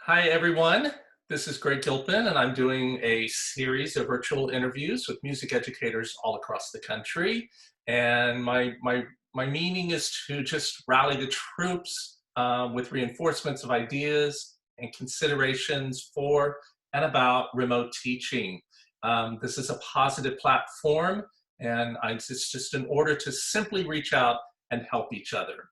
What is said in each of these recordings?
Hi, everyone. This is Greg Gilpin, and I'm doing a series of virtual interviews with music educators all across the country. And my meaning is to just rally the troops with reinforcements of ideas and considerations for and about remote teaching. This is a positive platform, and it's just in order to simply reach out and help each other.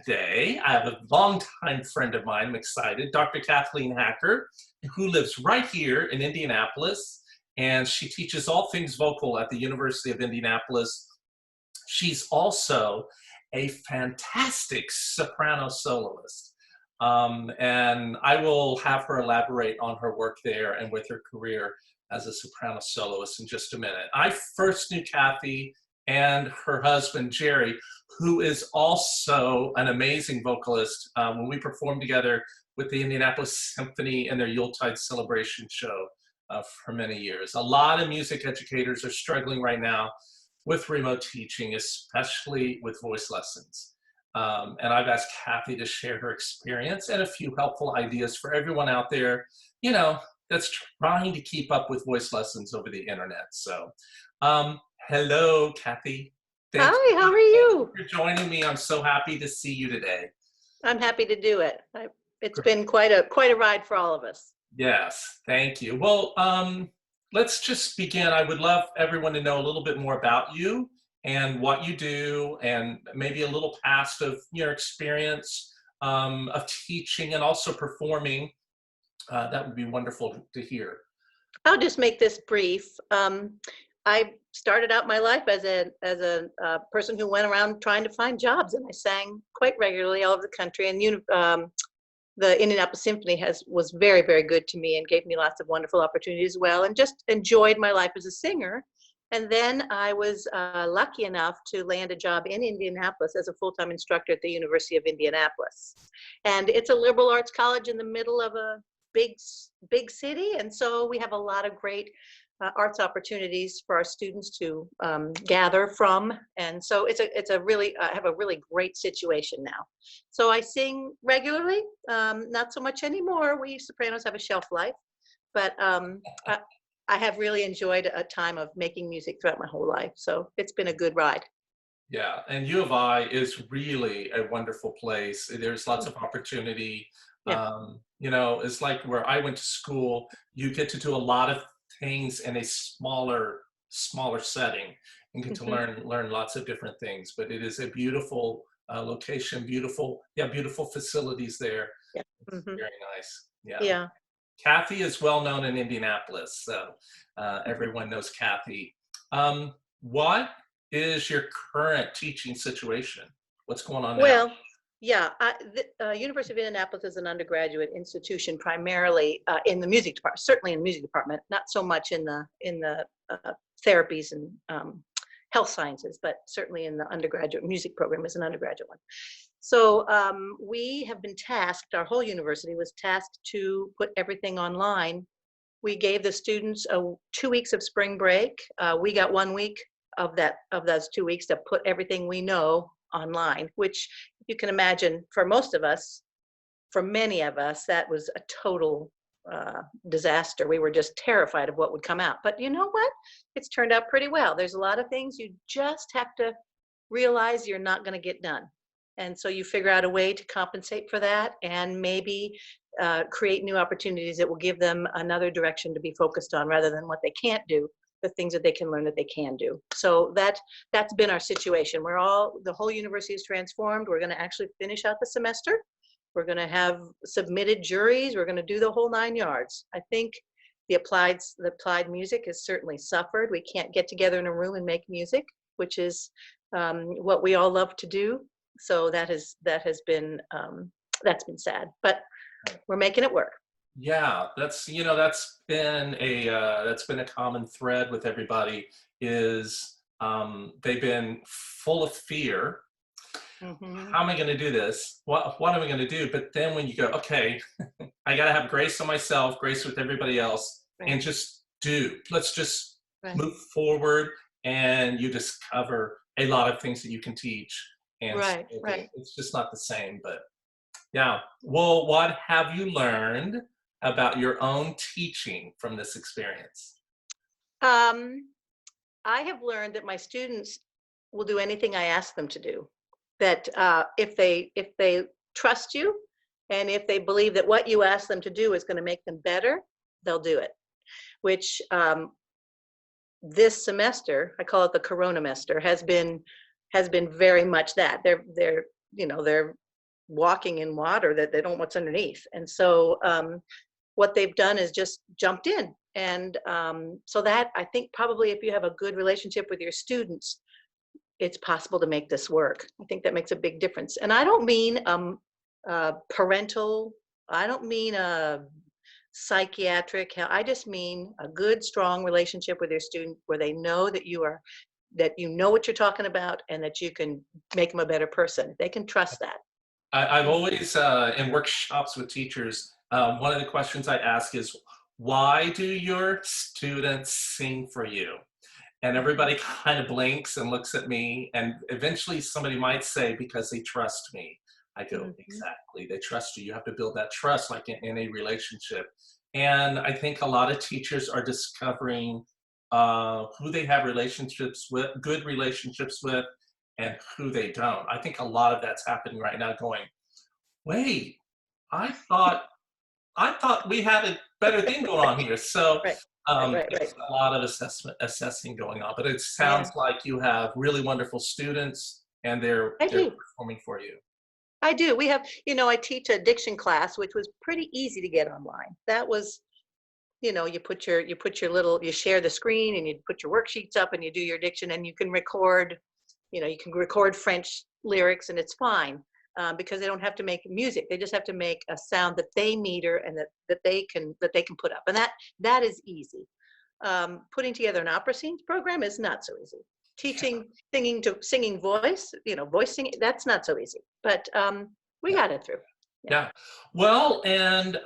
Today, I have a longtime friend of mine, I'm excited, Dr. Kathleen Hacker, who lives right here in Indianapolis, and she teaches all things vocal at the University of Indianapolis. She's also a fantastic soprano soloist. And I will have her elaborate on her work there and with her career as a soprano soloist in just a minute. I first knew Kathy and her husband, Jerry, who is also an amazing vocalist, when we performed together with the Indianapolis Symphony and their Yuletide celebration show for many years. A lot of music educators are struggling right now with remote teaching, especially with voice lessons. And I've asked Kathy to share her experience and a few helpful ideas for everyone out there, that's trying to keep up with voice lessons over the internet. So, hello, Kathy. Thank Hi, how are you you? for joining me. I'm so happy to see you today. I'm happy to do it. It's been quite a ride for all of us. Yes, thank you. Well, let's just begin. I would love everyone to know a little bit more about you and what you do, and maybe a little past of your experience of teaching and also performing. That would be wonderful to hear. I'll just make this brief. I started out my life as a person who went around trying to find jobs, and I sang quite regularly all over the country. And the Indianapolis Symphony was very, very good to me and gave me lots of wonderful opportunities as well, and just enjoyed my life as a singer. And then I was lucky enough to land a job in Indianapolis as a full-time instructor at the University of Indianapolis. And it's a liberal arts college in the middle of a big city, and so we have a lot of great arts opportunities for our students to gather from. And so it's a really, I have a really great situation now. So I sing regularly, not so much anymore. We sopranos have a shelf life, but I have really enjoyed a time of making music throughout my whole life. So it's been a good ride. Yeah, and U of I is really a wonderful place. There's lots of opportunity. Yeah. It's like where I went to school, you get to do a lot of things in a smaller setting and get to Hmm. learn lots of different things. But it is a beautiful location, beautiful facilities there. Yeah. It's Hmm. very nice. Yeah. Yeah. Kathy is well known in Indianapolis, so everyone knows Kathy. What is your current teaching situation? What's going on now? Well, yeah, the University of Indianapolis is an undergraduate institution, primarily in the music department. Certainly in the music department, not so much in the therapies and health sciences, but certainly in the undergraduate music program as an undergraduate one. So we have been tasked. Our whole university was tasked to put everything online. We gave the students 2 weeks of spring break. We got 1 week of those 2 weeks to put everything we know online, which you can imagine for most of us, for many of us, that was a total disaster. We were just terrified of what would come out. But you know what? It's turned out pretty well. There's a lot of things you just have to realize you're not going to get done. And so you figure out a way to compensate for that, and maybe create new opportunities that will give them another direction to be focused on rather than what they can't do, the things that they can learn that they can do. So that's been our situation. The whole university is transformed. We're going to actually finish out the semester. We're going to have submitted juries. We're going to do the whole 9 yards. I think the applied music has certainly suffered. We can't get together in a room and make music, which is what we all love to do. So that's been sad, but we're making it work. Yeah, that's been a common thread with everybody is they've been full of fear. Hmm. How am I going to do this? What am I going to do? But then when you go, okay, I got to have grace on myself, grace with everybody else, Right. and just do. Let's just Right. move forward, and you discover a lot of things that you can teach. And so Right. Right. it's just not the same, but Yeah. Well, what have you learned about your own teaching from this experience? Um, I have learned that my students will do anything I ask them to do. That if they trust you, and if they believe that what you ask them to do is going to make them better, they'll do it. Which this semester, I call it the Corona semester, has been very much that. They're walking in water that they don't know what's underneath, and so what they've done is just jumped in. And so that, I think, probably if you have a good relationship with your students, it's possible to make this work. I think that makes a big difference. And I don't mean parental, I don't mean psychiatric help. I just mean a good, strong relationship with your student where they know that you know what you're talking about and that you can make them a better person. They can trust that. I've always, in workshops with teachers, one of the questions I ask is, why do your students sing for you? And everybody kind of blinks and looks at me, and eventually somebody might say, because they trust me. I go, Mhm. exactly. They trust you. You have to build that trust like in a relationship. And I think a lot of teachers are discovering who they have relationships with, good relationships with, and who they don't. I think a lot of that's happening right now going, wait, I thought I thought we had a better thing going on here. So Right, right, right, there's right. a lot of assessing going on, but it Yeah, sounds like you have really wonderful students and I they're do. performing for you. I do. We have, I teach a diction class, which was pretty easy to get online. That was, you share the screen and you put your worksheets up and you do your diction, and you can record French lyrics, and it's fine, because they don't have to make music. They just have to make a sound that they meter and that they can put up, and that is easy. Putting together an opera scenes program is not so easy. Teaching singing voice, voice singing, that's not so easy. But we Yeah. got it through. Yeah. Yeah. Well, and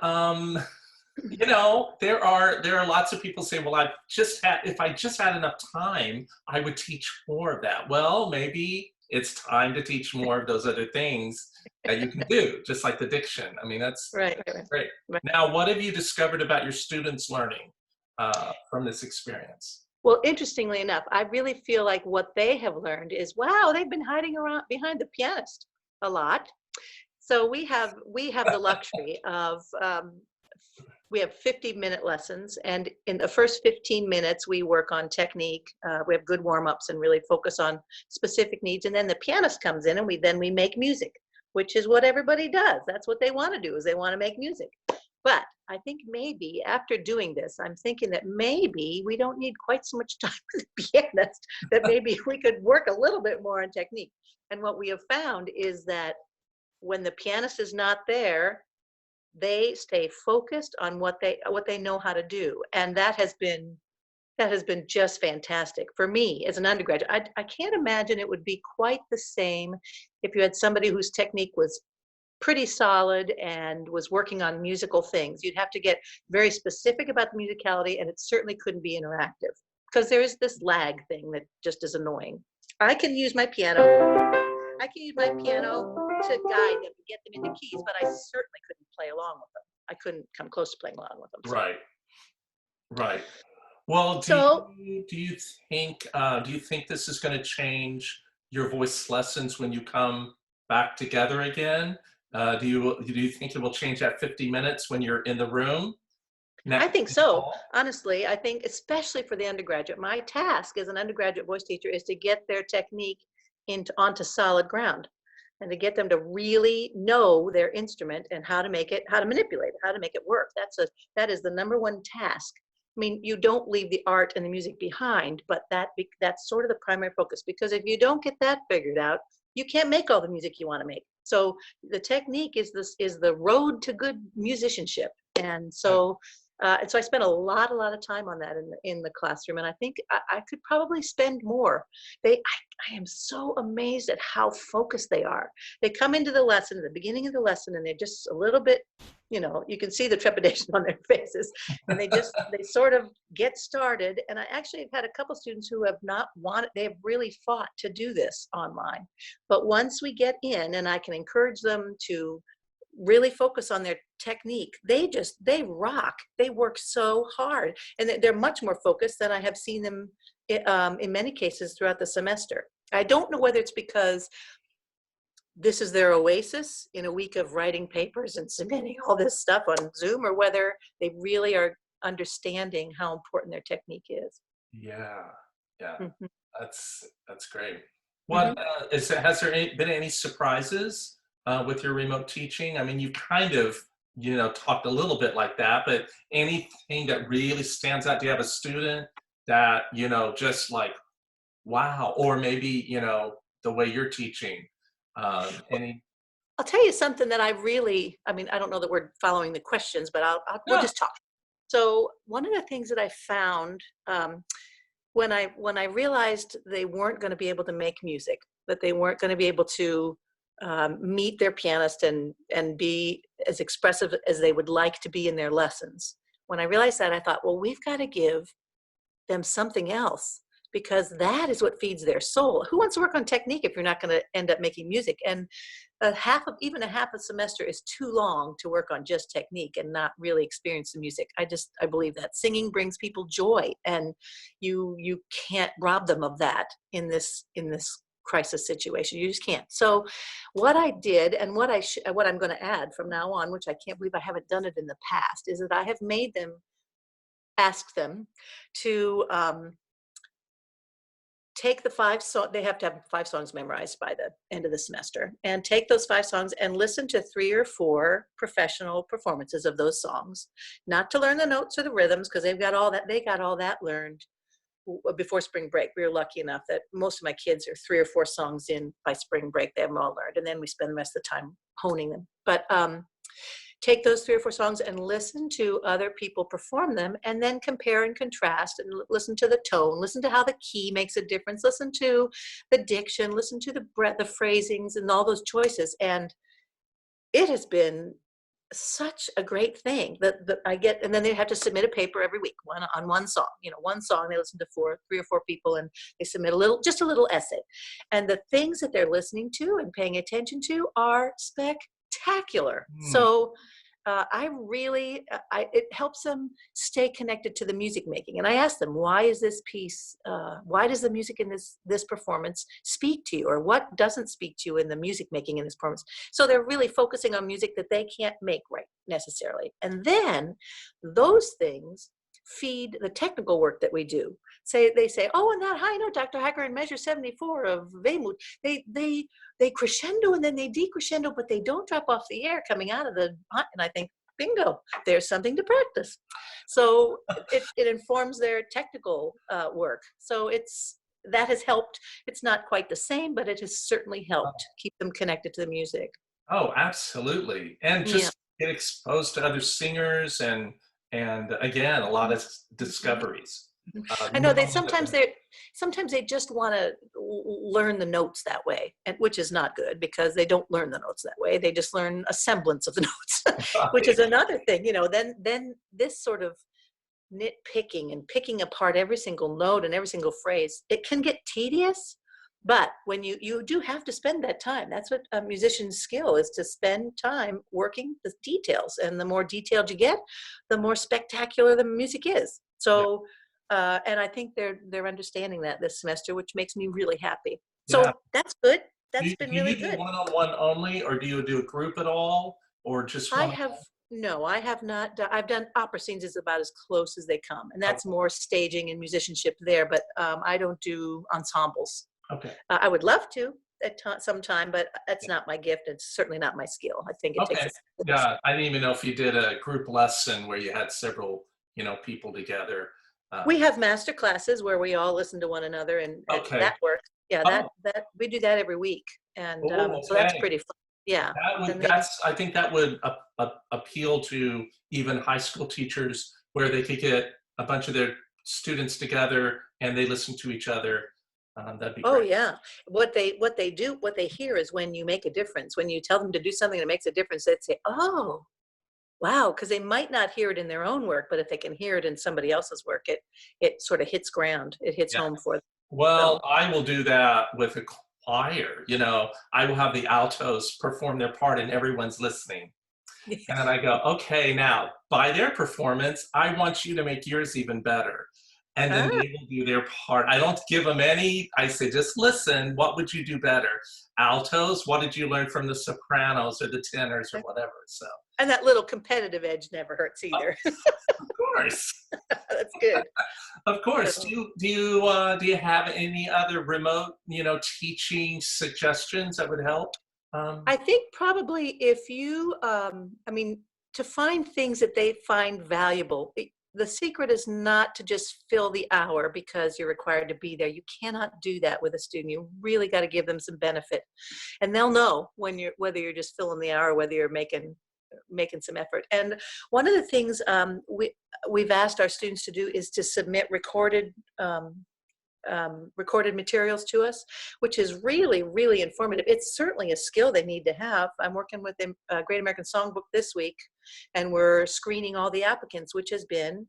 there are lots of people say, well, if I just had enough time, I would teach more of that. Well, maybe it's time to teach more of those other things that you can do, just like the diction. I mean, Right, that's right, great. right. Now, what have you discovered about your students learning from this experience? Well, interestingly enough, I really feel like what they have learned is, wow, they've been hiding around behind the pianist a lot. So we have the luxury of we have 50-minute lessons, and in the first 15 minutes we work on technique. We have good warm-ups and really focus on specific needs, and then the pianist comes in and we make music, which is what everybody does. That's what they want to do, is they want to make music. But I think maybe after doing this, I'm thinking that maybe we don't need quite so much time with the pianist, that maybe we could work a little bit more on technique. And what we have found is that when the pianist is not there, they stay focused on what they know how to do, and that has been just fantastic for me as an undergraduate. I can't imagine it would be quite the same if you had somebody whose technique was pretty solid and was working on musical things. You'd have to get very specific about the musicality, and it certainly couldn't be interactive because there is this lag thing that just is annoying. I can use my piano. I can use my piano to guide them and get them into keys, but I certainly couldn't play along with them. I couldn't come close to playing along with them. So, Right, right. Well, so do you think this is going to change your voice lessons when you come back together again? Do you think it will change at 50 minutes when you're in the room I next think in the so. fall? Honestly, I think especially for the undergraduate, my task as an undergraduate voice teacher is to get their technique onto solid ground, and to get them to really know their instrument and how to manipulate it, how to make it work. That is the number one task. I mean, you don't leave the art and the music behind, but that's sort of the primary focus, because if you don't get that figured out, you can't make all the music you want to make. So the technique is the road to good musicianship. And so I spent a lot of time on that in the classroom, and I think I could probably spend more. I am so amazed at how focused they are. They come into the lesson at the beginning of the lesson, and they're just a little bit, you can see the trepidation on their faces, and they sort of get started. And I actually have had a couple students who have not wanted, they have really fought to do this online. But once we get in, and I can encourage them to really focus on their technique, they rock. They work so hard, and they're much more focused than I have seen them in many cases throughout the semester. I don't know whether it's because this is their oasis in a week of writing papers and submitting all this stuff on Zoom, or whether they really are understanding how important their technique is. Yeah, yeah, Mhm. that's great. Mhm. Has there been any surprises with your remote teaching? I mean, you kind of, talked a little bit like that, but anything that really stands out? Do you have a student that, just like, wow, or maybe, the way you're teaching, any? I'll tell you something that I mean, I don't know that we're following the questions, but we'll Yeah. just talk. So one of the things that I found when I realized they weren't going to be able to make music, that they weren't going to be able to meet their pianist and be as expressive as they would like to be in their lessons. When I realized that, I thought, well, we've got to give them something else, because that is what feeds their soul. Who wants to work on technique if you're not going to end up making music? And even a half a semester is too long to work on just technique and not really experience the music. I believe that singing brings people joy, and you can't rob them of that in this crisis situation. You just can't. So what I did, and what I'm going to add from now on, which I can't believe I haven't done it in the past, is that I have made them ask them to take the they have to have 5 songs memorized by the end of the semester, and take those 5 songs and listen to 3 or 4 professional performances of those songs, not to learn the notes or the rhythms, because they got all that learned before spring break. We were lucky enough that most of my kids are 3 or 4 songs in by spring break. They have them all learned, and then we spend the rest of the time honing them. But take those 3 or 4 songs and listen to other people perform them, and then compare and contrast, and listen to the tone, listen to how the key makes a difference, listen to the diction, listen to the breath, the phrasings, and all those choices. And it has been such a great thing that I get. And then they have to submit a paper every week, one song, one song. They listen to 3 or 4 people, and they submit just a little essay. And the things that they're listening to and paying attention to are spectacular. Hmm. So it helps them stay connected to the music making. And I ask them, why does the music in this performance speak to you, or what doesn't speak to you in the music making in this performance? So they're really focusing on music that they can't make right necessarily. And then those things feed the technical work that we do. They say, oh, and that high note, Dr. Hacker, in measure 74 of Weymouth, they crescendo and then they decrescendo, but they don't drop off the air coming out of the, and I think, bingo, there's something to practice. So it informs their technical work. So that has helped. It's not quite the same, but it has certainly helped keep them connected to the music. Oh, absolutely. And Yeah. just get exposed to other singers, and again, a lot of discoveries. I know Knowing sometimes they just want to learn the notes that way, and which is not good, because they don't learn the notes that way. They just learn a semblance of the notes, which is another thing. Then this sort of nitpicking and picking apart every single note and every single phrase, it can get tedious. But when you do have to spend that time, that's what a musician's skill is, to spend time working the details. And the more detailed you get, the more spectacular the music is. So, and I think they're understanding that this semester, which makes me really happy. yeah. So that's good. Do, That's been do really you do good. one-on-one only, or do you do a group at all, or just I one? have No, I have not. I've done opera scenes is about as close as they come, and that's more staging and musicianship there. But I don't do ensembles. Okay. I would love to at some time, but that's not my gift. It's certainly not my skill. I think it takes Okay. a skill. Yeah, I didn't even know if you did a group lesson where you had several, people together. We have master classes where we all listen to one another, and Okay. that works. Yeah, Oh, that we do that every week, and oh, so that's okay. pretty fun. Yeah, and they I think that would appeal to even high school teachers, where they could get a bunch of their students together and they listen to each other. That'd be Oh great. yeah. What they hear is when you make a difference. When you tell them to do something that makes a difference, they'd say, "Oh, wow," because they might not hear it in their own work, but if they can hear it in somebody else's work, it sort of hits ground. It hits Yeah. home for them. Well, So, I will do that with a choir. I will have the altos perform their part and everyone's listening. And then I go, okay, now by their performance, I want you to make yours even better. And then Ah, they will do their part. I don't give them any, I say, just listen, what would you do better? Altos, what did you learn from the sopranos or the tenors or whatever? So, and that little competitive edge never hurts either. of course. That's good. Of course. So Do you have any other remote, teaching suggestions that would help? Um, I think probably if you, I mean, to find things that they find valuable, the secret is not to just fill the hour because you're required to be there. You cannot do that with a student. You really got to give them some benefit, and they'll know when you're whether you're just filling the hour, whether you're making some effort. And one of the things we've asked our students to do is to submit recorded materials to us, which is really, really informative. It's certainly a skill they need to have. I'm working with the Great American Songbook this week, and we're screening all the applicants, which has been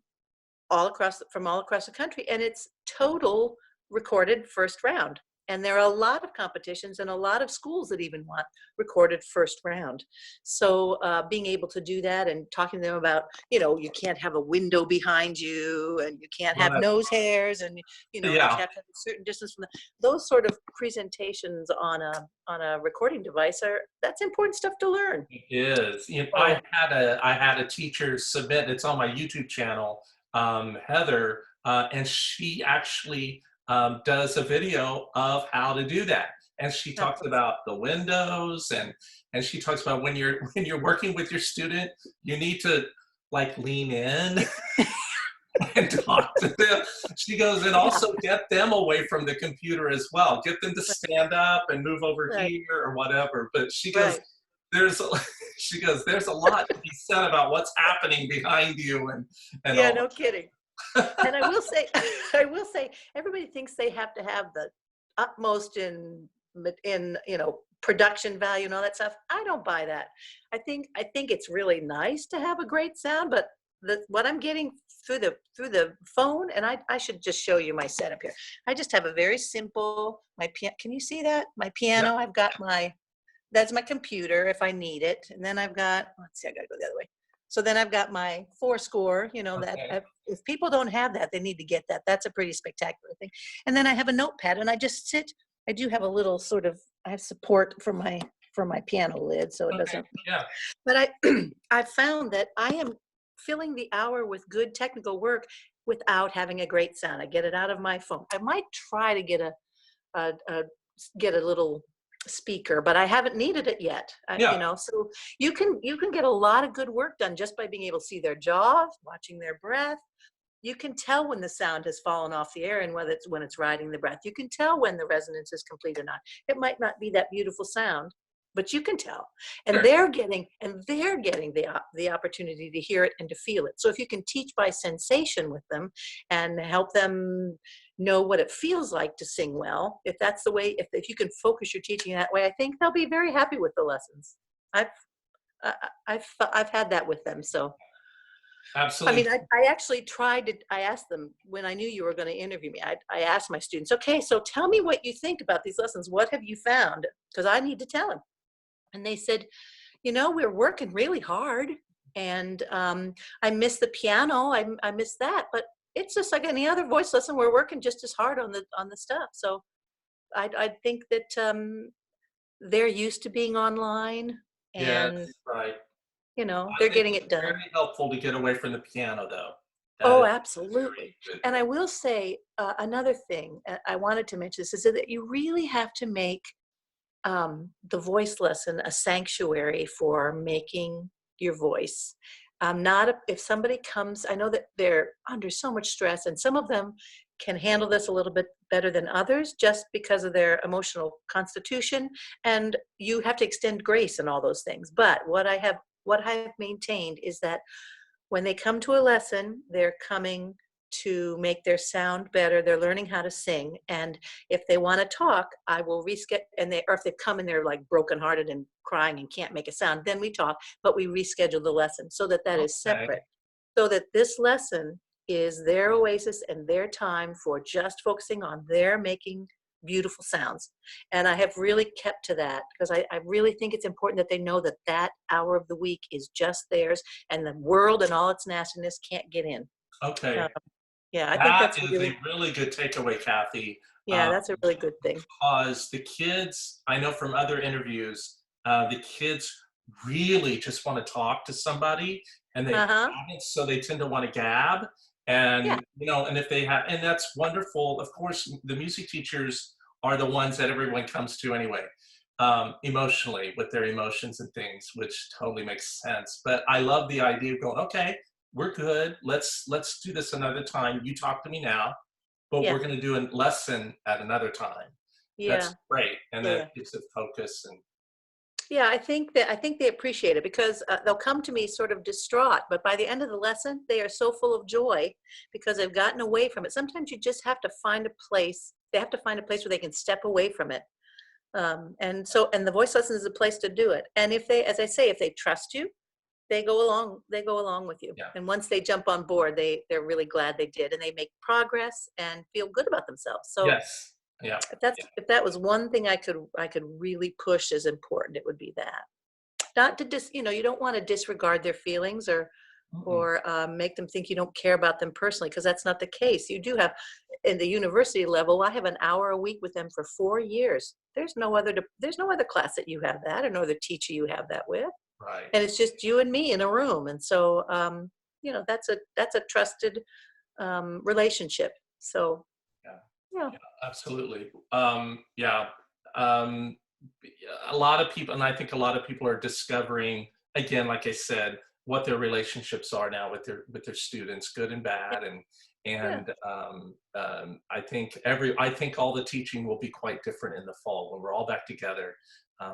from all across the country, and it's total recorded first round. And there are a lot of competitions and a lot of schools that even want recorded first round. So being able to do that and talking to them about, you can't have a window behind you and you can't have but, nose hairs and, you have yeah, to have a certain distance from those sort of presentations on a recording device that's important stuff to learn. it is. Oh, I had a teacher submit. It's on my YouTube channel, Heather, and she actually does a video of how to do that. And she talks that's about the windows, and she talks about when you're when you're working with your student, you need to like lean in and talk to them. She goes, and yeah, also get them away from the computer as well. Get them to stand up and move over right, here or whatever. But she goes, right. there's she goes, there's a lot to be said about what's happening behind you and Yeah, all. no kidding. And I will say, I will say, everybody thinks they have to have the utmost in production value and all that stuff. I don't buy that. I think it's really nice to have a great sound, but what I'm getting through the phone, and I should just show you my setup here. I just have a very simple my piano. Can you see that? My Yep. piano. I've got that's my computer if I need it, and then I've got. Let's see, I got to go the other way. So then I've got my Fourscore, that Okay. if people don't have that, they need to get that. That's a pretty spectacular thing. And then I have a notepad and I just sit. I do have a little I have support for my piano lid so it Okay. doesn't, Yeah. but I found that I am filling the hour with good technical work without having a great sound. I get it out of my phone. I might try to a get a little speaker, but I haven't needed it yet. Yeah. So you can get a lot of good work done just by being able to see their jaws, watching their breath. You can tell when the sound has fallen off the air and whether it's when it's riding the breath. You can tell when the resonance is complete or not. It might not be that beautiful sound, but you can tell. And Sure. they're getting the opportunity to hear it and to feel it. So if you can teach by sensation with them and help them know what it feels like to sing well, if that's the way, if you can focus your teaching that way, I think they'll be very happy with the lessons. I've I've had that with them. So I Absolutely. mean, I actually I asked them when I knew you were going to interview me, I asked my students, okay, so tell me what you think about these lessons. What have you found? Because I need to tell them. And they said, we're working really hard, and I miss the piano. I miss that, but it's just like any other voice lesson. We're working just as hard on the stuff. So I think that they're used to being online, Yes. and Right. they're I think getting it's it done. very helpful to get away from the piano, though. That Oh, is absolutely. very good. And I will say another thing I wanted to mention this is that you really have to make the voice lesson a sanctuary for making your voice. Not if somebody comes, I know that they're under so much stress, and some of them can handle this a little bit better than others just because of their emotional constitution. And you have to extend grace and all those things. But what I have maintained is that when they come to a lesson, they're coming to make their sound better. They're learning how to sing. And if they want to talk, I will reschedule. Or if they come and they're like brokenhearted and crying and can't make a sound, then we talk, but we reschedule the lesson so that is Okay. separate. So that this lesson is their oasis and their time for just focusing on their making beautiful sounds. And I have really kept to that because I really think it's important that they know that that hour of the week is just theirs and the world and all its nastiness can't get in. Okay. Uh, yeah, I think That that's is really, a really good takeaway, Kathy. yeah, that's a really good thing. Because the kids, I know from other interviews, the kids really just want to talk to somebody, and they Uh-huh. haven't, so they tend to want to gab. Yeah. And and if they have, and that's wonderful. Of course, the music teachers are the ones that everyone comes to anyway, emotionally with their emotions and things, which totally makes sense. But I love the idea of going, okay, we're good. Let's do this another time. You talk to me now, but we're Yeah. going to do a lesson at another time. Yeah. That's great, and Yeah. that gives it focus. And Yeah, I think they appreciate it because they'll come to me sort of distraught, but by the end of the lesson, they are so full of joy because they've gotten away from it. Sometimes you just have to find a place. They have to find a place where they can step away from it. And the voice lesson is a place to do it. And if they, as I say, if they trust you, they go along. They go along with you. yeah, And once they jump on board, they're really glad they did, and they make progress and feel good about themselves. So yes, yeah, yeah, if that was one thing I could really push as important, it would be that. Not to you don't want to disregard their feelings mm-mm. or make them think you don't care about them personally, because that's not the case. You do have, in the university level, I have an hour a week with them for 4 years. There's no other class that you have that, or no other teacher you have that with, Right, and it's just you and me in a room. And so that's a trusted relationship. So yeah, yeah. yeah, absolutely. Yeah, um, a lot of people, and I think a lot of people are discovering again, like I said, what their relationships are now with their students, good and bad, Yeah, I think all the teaching will be quite different in the fall when we're all back together.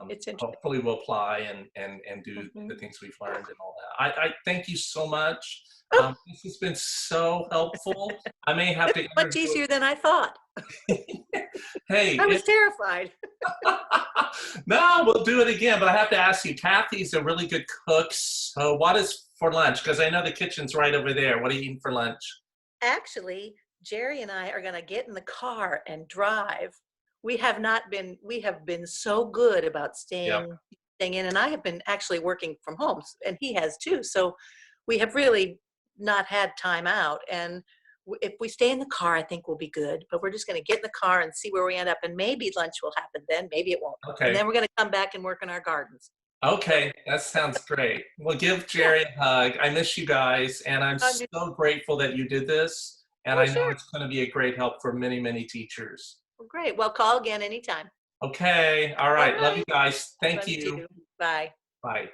it's interesting. Hopefully, we'll apply and do the Mhm. things we've learned and all that. I thank you so much. This has been so helpful. I may have It's to much interview. easier than I thought. Hey, I was terrified. no, we'll do it again. But I have to ask you, Kathy's a really good cook. So, what is for lunch? Because I know the kitchen's right over there. What are you eating for lunch? Actually, Jerry and I are going to get in the car and drive. We have been so good about Yep. staying in, and I have been actually working from home, and he has too. So we have really not had time out. And if we stay in the car, I think we'll be good. But we're just going to get in the car and see where we end up, and maybe lunch will happen then, maybe it won't. And Okay. then we're going to come back and work in our gardens. So Okay. That sounds great. Well, give yeah, Jerry a hug. I miss you guys, and I'm I'm just, so grateful that you did this. And oh I know sure, it's going to be a great help for many, many teachers. well, great. Well, call again anytime. Okay. All All right. Love you right, guys. Thank love you you. too. Bye. Bye.